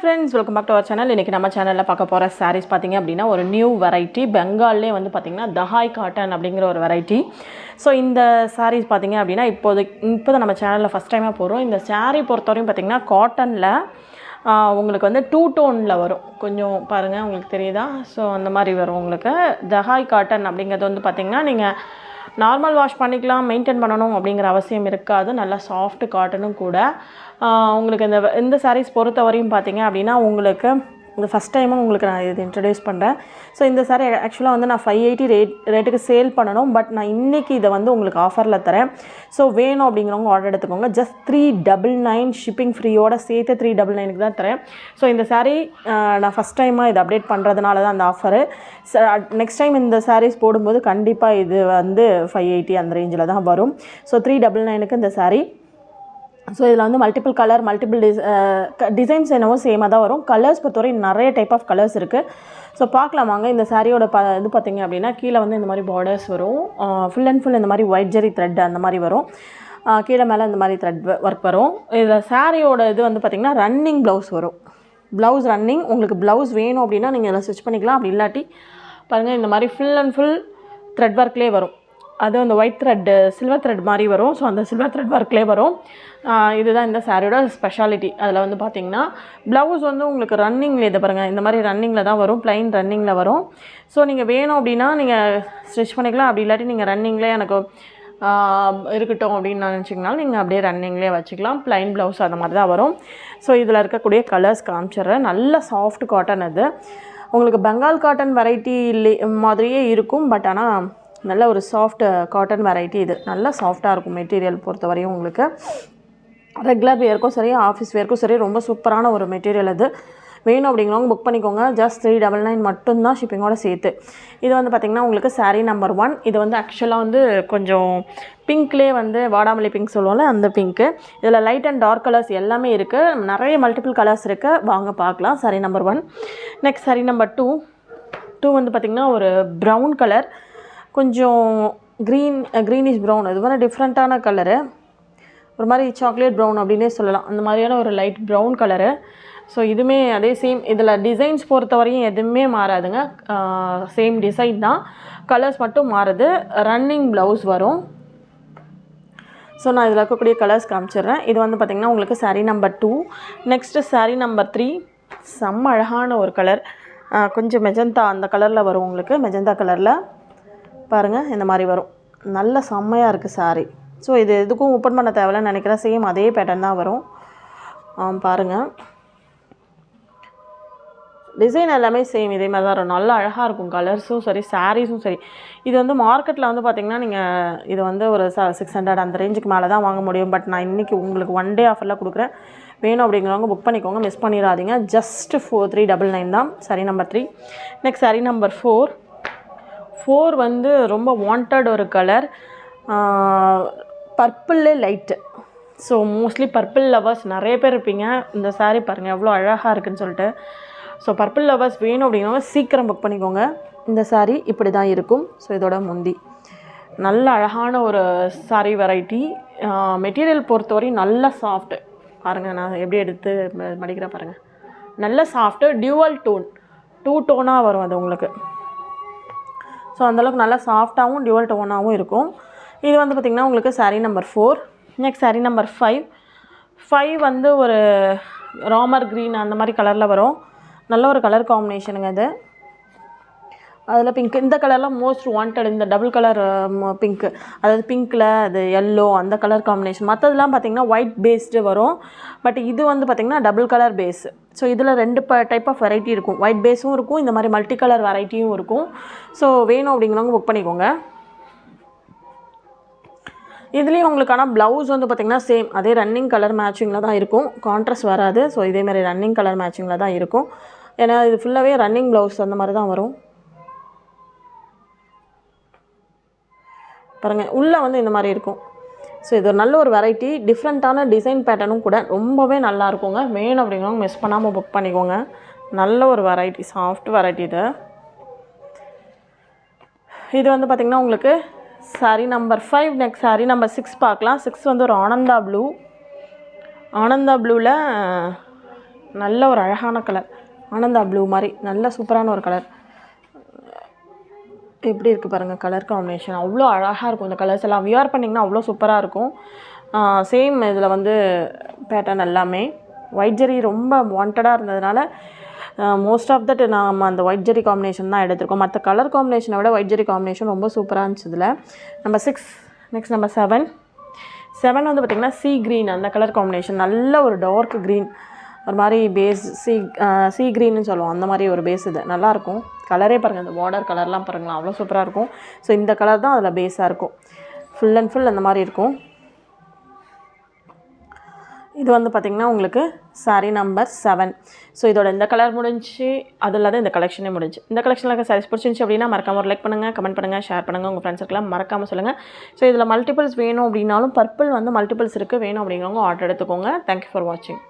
friends, welcome back to our channel. இன்னைக்கு நம்ம சேனல்ல பார்க்க போற sarees பாத்தீங்க அப்படினா ஒரு நியூ வெரைட்டி பெங்கால்லே வந்து பாத்தீங்கன்னா தஹாய் காட்டன் அப்படிங்கற ஒரு வெரைட்டி. சோ இந்த sarees பாத்தீங்க அப்படினா இப்போதான் நம்ம சேனல்ல ஃபர்ஸ்ட் டைமா போறோம். இந்த saree பொறுத்தவரையும் பாத்தீங்கன்னா காட்டன்ல உங்களுக்கு வந்து டூ டோன்ல வரும். கொஞ்சம் பாருங்க உங்களுக்கு தெரியுதா? சோ அந்த மாதிரி வரும் உங்களுக்கு. தஹாய் காட்டன் அப்படிங்கிறது வந்து பாத்தீங்கன்னா நீங்க நார்மல் வாஷ் பண்ணிக்கலாம், மெயின்டைன் பண்ணணும் அப்படிங்கிற அவசியம் இருக்காது. நல்லா சாஃப்ட் காட்டனும் கூட. உங்களுக்கு இந்த sarees பொறுத்தவரையும் பார்த்தீங்க அப்படின்னா உங்களுக்கு இந்த ஃபஸ்ட் டைமும் உங்களுக்கு நான் இது இன்ட்ரடியூஸ் பண்ணுறேன். ஸோ இந்த saree ஆக்சுவலாக வந்து நான் 580 ரேட்டுக்கு சேல் பண்ணணும். பட் நான் இன்றைக்கி இதை வந்து உங்களுக்கு ஆஃபரில் தரேன். ஸோ வேணும் அப்படிங்கிறவங்க ஆர்டர் எடுத்துக்கோங்க. ஜஸ்ட் 399 ஷிப்பிங் ஃப்ரீயோட சேர்த்து 399க்கு தான் தரேன். ஸோ இந்த saree நான் ஃபஸ்ட் டைமாக இதை அப்டேட் பண்ணுறதுனால தான் அந்த ஆஃபரு. நெக்ஸ்ட் டைம் இந்த sarees போடும்போது கண்டிப்பாக இது வந்து 580 அந்த ரேஞ்சில் தான் வரும். ஸோ 399க்கு இந்த saree. ஸோ இதில் வந்து மல்டிபிள் கலர் டிசைன்ஸ் என்னவோ சேமாக தான் வரும். கலர்ஸ் பொறுத்தவரை நிறைய டைப் ஆஃப் கலர்ஸ் இருக்குது. ஸோ பார்க்கலாமாங்க. இந்த சாரியோட இது பார்த்திங்க அப்படின்னா கீழே வந்து இந்த மாதிரி பார்டர்ஸ் வரும். ஃபுல் அண்ட் ஃபுல் இந்த மாதிரி ஒயிட் ஜெரி த்ரெட் அந்த மாதிரி வரும். கீழே மேலே இந்த மாதிரி த்ரெட் ஒர்க் வரும். இதில் சாரியோட இது வந்து பார்த்திங்கன்னா ரன்னிங் ப்ளவுஸ் வரும். Blouse running. உங்களுக்கு ப்ளவுஸ் வேணும் அப்படின்னா நீங்கள் இதில் ஸ்டிச் பண்ணிக்கலாம். அப்படி இல்லாட்டி பாருங்கள் இந்த மாதிரி ஃபுல் அண்ட் ஃபுல் த்ரெட் ஒர்க்லேயே வரும். அது அந்த ஒயிட் த்ரெட் சில்வர் த்ரெட் மாதிரி வரும். ஸோ அந்த சில்வர் த்ரெட் ஒர்க்லேயே வரும். இதுதான் இந்த சாரியோட ஸ்பெஷாலிட்டி. அதில் வந்து பார்த்திங்கன்னா ப்ளவுஸ் வந்து உங்களுக்கு ரன்னிங்கில் இதை பாருங்கள் இந்த மாதிரி ரன்னிங்கில் தான் வரும். ப்ளைன் ரன்னிங்கில் வரும். ஸோ நீங்கள் வேணும் அப்படின்னா நீங்கள் ஸ்டிச் பண்ணிக்கலாம். அப்படி இல்லாட்டி நீங்கள் ரன்னிங்லேயே எனக்கு இருக்கட்டும் அப்படின்னு நினச்சிங்கனாலும் நீங்கள் அப்படியே ரன்னிங்லேயே வச்சுக்கலாம். ப்ளைன் ப்ளவுஸ் அந்த மாதிரி தான் வரும். ஸோ இதில் இருக்கக்கூடிய கலர்ஸ் காமிச்சிட்றேன். நல்ல சாஃப்ட் காட்டன் அது. உங்களுக்கு பெங்கால் காட்டன் வெரைட்டி மாதிரியே இருக்கும். பட் ஆனால் நல்ல ஒரு சாஃப்ட் காட்டன் வெரைட்டி. இது நல்லா சாஃப்டாக இருக்கும். மெட்டீரியல் பொறுத்தவரையும் உங்களுக்கு ரெகுலர் வேர்க்கும் சரி, ஆஃபீஸ் வேர்க்கும் சரி ரொம்ப சூப்பரான ஒரு மெட்டீரியல் அது. வேணும் அப்படிங்கிறவங்க புக் பண்ணிக்கோங்க. ஜஸ்ட் 399 மட்டும்தான் ஷிப்பிங்கோட சேர்த்து. இது வந்து பார்த்திங்கன்னா உங்களுக்கு saree நம்பர் 1. இது வந்து ஆக்சுவலாக வந்து கொஞ்சம் பிங்க்லேயே வந்து வாடாமல்லி பிங்க் சொல்லுவோம்ல அந்த பிங்க்கு. இதில் லைட் அண்ட் டார்க் கலர்ஸ் எல்லாமே இருக்குது. நிறைய மல்டிபிள் கலர்ஸ் இருக்குது. வாங்க பார்க்கலாம். saree number 1. Next saree number 2 வந்து பார்த்திங்கன்னா ஒரு ப்ரௌன் கலர். கொஞ்சம் க்ரீனிஷ் ப்ரௌன். இது வந்து டிஃப்ரெண்ட்டான கலரு. ஒரு மாதிரி சாக்லேட் ப்ரௌன் அப்படின்னே சொல்லலாம். அந்த மாதிரியான ஒரு லைட் ப்ரௌன் கலரு. ஸோ இதுவுமே அதே சேம். இதில் டிசைன்ஸ் பொறுத்தவரையும் எதுவுமே மாறாதுங்க. சேம் டிசைன் தான். கலர்ஸ் மட்டும் மாறுது. ரன்னிங் ப்ளவுஸ் வரும். ஸோ நான் இதில் இருக்கக்கூடிய கலர்ஸ் காமிச்சிடுறேன். இது வந்து பார்த்திங்கன்னா உங்களுக்கு saree number 2. Next saree number 3. செம்ம அழகான ஒரு கலர். கொஞ்சம் மெஜந்தா அந்த கலரில் வரும் உங்களுக்கு. மெஜந்தா கலரில் பாருங்கள் இந்த மாதிரி வரும். நல்ல செம்மையாக இருக்குது saree. ஸோ இது எதுக்கும் ஓப்பன் பண்ண தேவையில்லைன்னு நினைக்கிறேன். சேம் அதே பேட்டர்ன் தான் வரும். பாருங்கள் டிசைன் எல்லாமே சேம் இதே மாதிரி தான் வரும். நல்லா அழகாக இருக்கும். கலர்ஸும் சரி, சாரீஸும் சரி. இது வந்து மார்க்கெட்டில் வந்து பார்த்திங்கன்னா நீங்கள் இது வந்து ஒரு 600 அந்த ரேஞ்சுக்கு மேலே தான் வாங்க முடியும். பட் நான் இன்றைக்கி உங்களுக்கு 1 டே ஆஃபரில் கொடுக்குறேன். வேணும் அப்படிங்கிறவங்க புக் பண்ணிக்கோங்க. மிஸ் பண்ணிடாதீங்க. ஜஸ்ட் 399 தான். saree number 3. Next saree number 4 வந்து ரொம்ப வாண்டட் ஒரு கலர். பர்பிள்லே light. So mostly purple lovers நிறைய பேர் இருப்பீங்க. இந்த saree பாருங்கள் எவ்வளோ அழகாக இருக்குதுன்னு சொல்லிட்டு. ஸோ பர்பிள் லவர்ஸ் வேணும் அப்படிங்கிறவங்க சீக்கிரம் புக் பண்ணிக்கோங்க. இந்த saree இப்படி தான் இருக்கும். ஸோ இதோட முந்தி நல்ல அழகான ஒரு saree வெரைட்டி. மெட்டீரியல் பொறுத்தவரையும் நல்ல சாஃப்ட்டு. பாருங்கள் நான் எப்படி எடுத்து மடிக்கிறேன் பாருங்கள். நல்ல சாஃப்ட்டு. டியூவல் டோன் 2 டோனாக வரும் அது உங்களுக்கு. ஸோ அந்தளவுக்கு நல்லா சாஃப்டாகவும் டியூவல் டோனாகவும் இருக்கும். இது வந்து பார்த்திங்கன்னா உங்களுக்கு saree number 4. Next saree number 5 வந்து ஒரு ராமர் க்ரீன் அந்த மாதிரி கலரில் வரும். நல்ல ஒரு கலர் காம்பினேஷனுங்க இது. அதில் பிங்க். இந்த கலரில் மோஸ்ட் வாண்டட். இந்த டபுள் கலர் பிங்க்கு, அதாவது பிங்க்கில் அது எல்லோ அந்த கலர் காம்பினேஷன். மற்றதெல்லாம் பார்த்திங்கன்னா ஒயிட் பேஸ்டு வரும். பட் இது வந்து பார்த்திங்கன்னா டபுள் கலர் பேஸு. ஸோ இதில் 2 டைப் ஆஃப் வெரைட்டி இருக்கும். ஒயிட் பேஸும் இருக்கும், இந்த மாதிரி மல்டி கலர் வெரைட்டியும் இருக்கும். ஸோ வேணும் அப்படிங்கிறவங்க புக் பண்ணிக்கோங்க. இதுலேயும் உங்களுக்கான ப்ளவுஸ் வந்து பார்த்திங்கன்னா சேம் அதே ரன்னிங் கலர் மேட்சிங்கில் தான் இருக்கும். கான்ட்ராஸ்ட் வராது. ஸோ இதேமாதிரி ரன்னிங் கலர் மேட்சிங்கில் தான் இருக்கும். ஏன்னா இது ஃபுல்லாகவே ரன்னிங் ப்ளவுஸ் அந்த மாதிரி தான் வரும். பாருங்கள் உள்ளே வந்து இந்த மாதிரி இருக்கும். ஸோ இது ஒரு நல்ல ஒரு வெரைட்டி. டிஃப்ரெண்ட்டான டிசைன் பேட்டர்னும் கூட ரொம்பவே நல்லா இருக்குங்க. வேணும் அப்படிங்கிறவங்க மிஸ் பண்ணாமல் புக் பண்ணிக்கோங்க. நல்ல ஒரு வெரைட்டி, சாஃப்ட் வெரைட்டி இது. இது வந்து பார்த்திங்கன்னா உங்களுக்கு saree number 5. Next saree number 6 பார்க்கலாம். 6 வந்து ஒரு ஆனந்தா ப்ளூவில் நல்ல ஒரு அழகான கலர், ஆனந்தா ப்ளூ மாதிரி நல்ல சூப்பரான ஒரு கலர். எப்படி இருக்குது பாருங்கள் கலர் காம்பினேஷன், அவ்வளோ அழகாக இருக்கும். இந்த கலர்ஸ் எல்லாம் வியர் பண்ணிங்கன்னா அவ்வளோ சூப்பராக இருக்கும். சேம் இதில் வந்து பேட்டர்ன் எல்லாமே ஒயிட் ஜெரி ரொம்ப வாண்டடாக இருந்ததுனால மோஸ்ட் ஆஃப் தட் நாம் அந்த ஒயிட் ஜெரி காம்பினேஷன் தான் எடுத்திருக்கோம். மற்ற கலர் காம்பினேஷனை விட ஒயிட் ஜெரி காம்பினேஷன் ரொம்ப சூப்பராக இருந்துச்சு இதில். நம்பர் 6. நெக்ஸ்ட் நம்பர் 7 வந்து பார்த்திங்கன்னா சீ க்ரீன், அந்த கலர் காம்பினேஷன் நல்ல ஒரு டார்க் க்ரீன், ஒரு மாதிரி பேஸ் சீ க்ரீன்னு சொல்லுவோம், அந்த மாதிரி ஒரு பேஸ். இது நல்லாயிருக்கும் கலரே பாருங்கள், இந்த பார்டர் கலர்லாம் பாருங்களா அவ்வளோ சூப்பராக இருக்கும். ஸோ இந்த கலர் தான் அதில் பேஸாக இருக்கும், ஃபுல் அண்ட் ஃபுல் அந்த மாதிரி இருக்கும். இது வந்து பார்த்திங்கன்னா உங்களுக்கு சாரீ நம்பர் 7. ஸோ இதோட இந்த கலர் முடிஞ்சு, அது இல்லாத இந்த கலெக்ஷனே முடிஞ்சு. இந்த கலெக்ஷனில் இருக்க சாரீஸ் பிடிச்சிருந்துச்சு அப்படின்னா மறக்காம ஒரு லைக் பண்ணுங்கள், கமெண்ட் பண்ணுங்கள், ஷேர் பண்ணுங்கள், உங்கள் ஃப்ரெண்ட்ஸுக்கெல்லாம் மறக்காமல் சொல்லுங்கள். ஸோ இதில் மல்டிபிள்ஸ் வேணும் அப்படின்னாலும் பர்பிள் வந்து மல்டிபிள்ஸ் இருக்குது, வேணும் அப்படிங்கிறவங்க ஆர்டர் எடுத்துக்கோங்க. தேங்க்யூ ஃபார் வாட்சிங்.